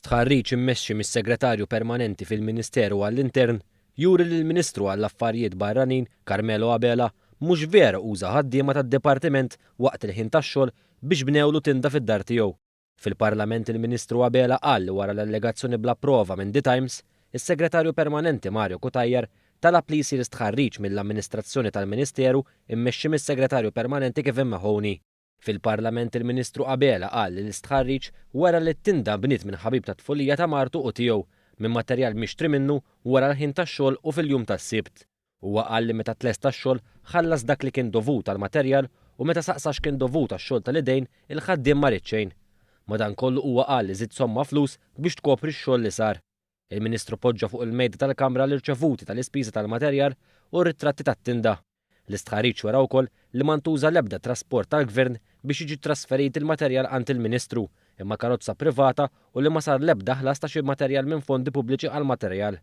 Stħarriġ immexxi mis-Segretarju Permanenti fil-Ministeru għall-Intern juri li l-Ministru għall-Affarijiet Barranin Carmelo Abela mhux vera uża ħaddiema tad-Dipartiment waqt il-ħin tax-xogħol biex bnewlu tinda fid-dar tiegħu. Fil-Parlament il-Ministru Abela qal li wara l-allegazzjoni bla prova minn The Times, is-Segretarju Permanenti Mario Kutajjar talab li jsir stħarriġ mill-amministrazzjoni tal-Ministeru immexxi mis-Segretarju Permanenti Kevin Mahoney. Fil-Parlament il-Ministru Abela qal li l-istħarriġ wara li t-tinda bniet minn ħabib ta' tfulija ta' martu u tiegħu minn materjal mixtri minnu wara l-ħin tax-xogħol u fil-jum tas-sibt. Huwa qal li meta tlest tax-xogħol ħallas dak li kien dovut tal-materjal u meta saqsax kien dovut tax-xogħol tal-idejn il-ħaddiem ma rid xejn. Madankollu huwa qal li żied somma flus biex tkopri x-xogħol li sar. Il-Ministru poġġa fuq il-mejda tal-Kamra l-irċevuti tal-ispiża tal-materjal u r-ritratti tat-tinda. L-istħarriġ wara wkoll li ma ntuża l-ebda trasport tal-Gvern biex jiġi trasferit il-materjal għand il-Ministru imma karozza privata u li ma sar l-ebda ħlas ta' xi materjal minn fondi pubbliċi għal materjal.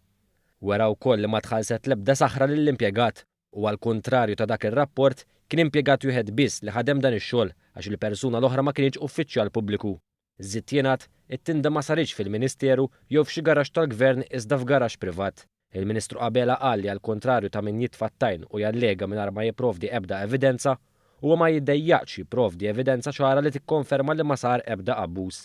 Wara wkoll li ma tħallset l-ebda saħra lill-impjegat u għal kontrarju ta' dak ir-rapport kien impjegat wieħed biss li ħadem dan ix-xogħol għax il-persuna l-oħra ma kienx uffiċjal pubbliku. Żied jingħad it-tinda ma saritx fil-Ministeru jew f'xi garaxx tal-Gvern iżda f'garaxx privat. Il-Ministru Abela qal li għal kontrarju ta' min jitfattajn u jallega mingħajr ma jipprovdi ebda evidenza huwa ma jiddejjaqx jipprovdi evidenza ċara li tikkonferma li ma sar ebda abbuż.